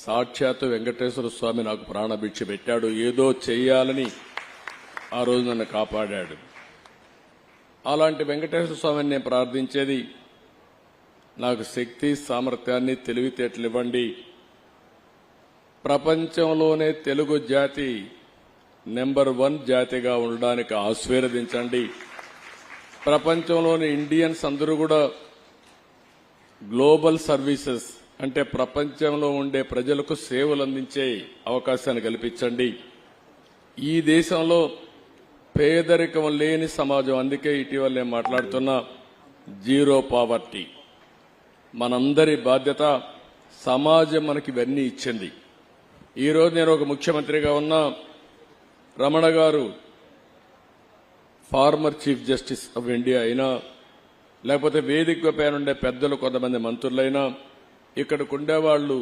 సాక్షాత్తు వెంకటేశ్వర స్వామి నాకు ప్రాణభిక్ష పెట్టాడు. ఏదో చెయ్యాలని ఆ రోజు నన్ను కాపాడాడు. అలాంటి వెంకటేశ్వర స్వామిని నేను ప్రార్థించేది, నాకు శక్తి, సామర్థ్యాన్ని, తెలివితేటలు ఇవ్వండి. ప్రపంచంలోనే తెలుగు జాతి నెంబర్ 1 జాతిగా ఉండడానికి ఆశీర్వదించండి. ప్రపంచంలోని ఇండియన్స్ అందరూ కూడా గ్లోబల్ సర్వీసెస్ అంటే ప్రపంచంలో ఉండే ప్రజలకు సేవలు అందించే అవకాశాన్ని కల్పించండి. ఈ దేశంలో పేదరికం లేని సమాజం, అందుకే ఇటీవల నేను మాట్లాడుతున్నా జీరో పావర్టీ. మనందరి బాధ్యత. సమాజం మనకి ఇవన్నీ ఇచ్చింది. ఈరోజు నేను ఒక ముఖ్యమంత్రిగా ఉన్నా, రమణ గారు former chief justice of India అయినా, లేకపోతే వేదిక పైన ఉండే పెద్దలు కొంతమంది మంత్రులైనా, ఇక్కడికి ఉండేవాళ్లు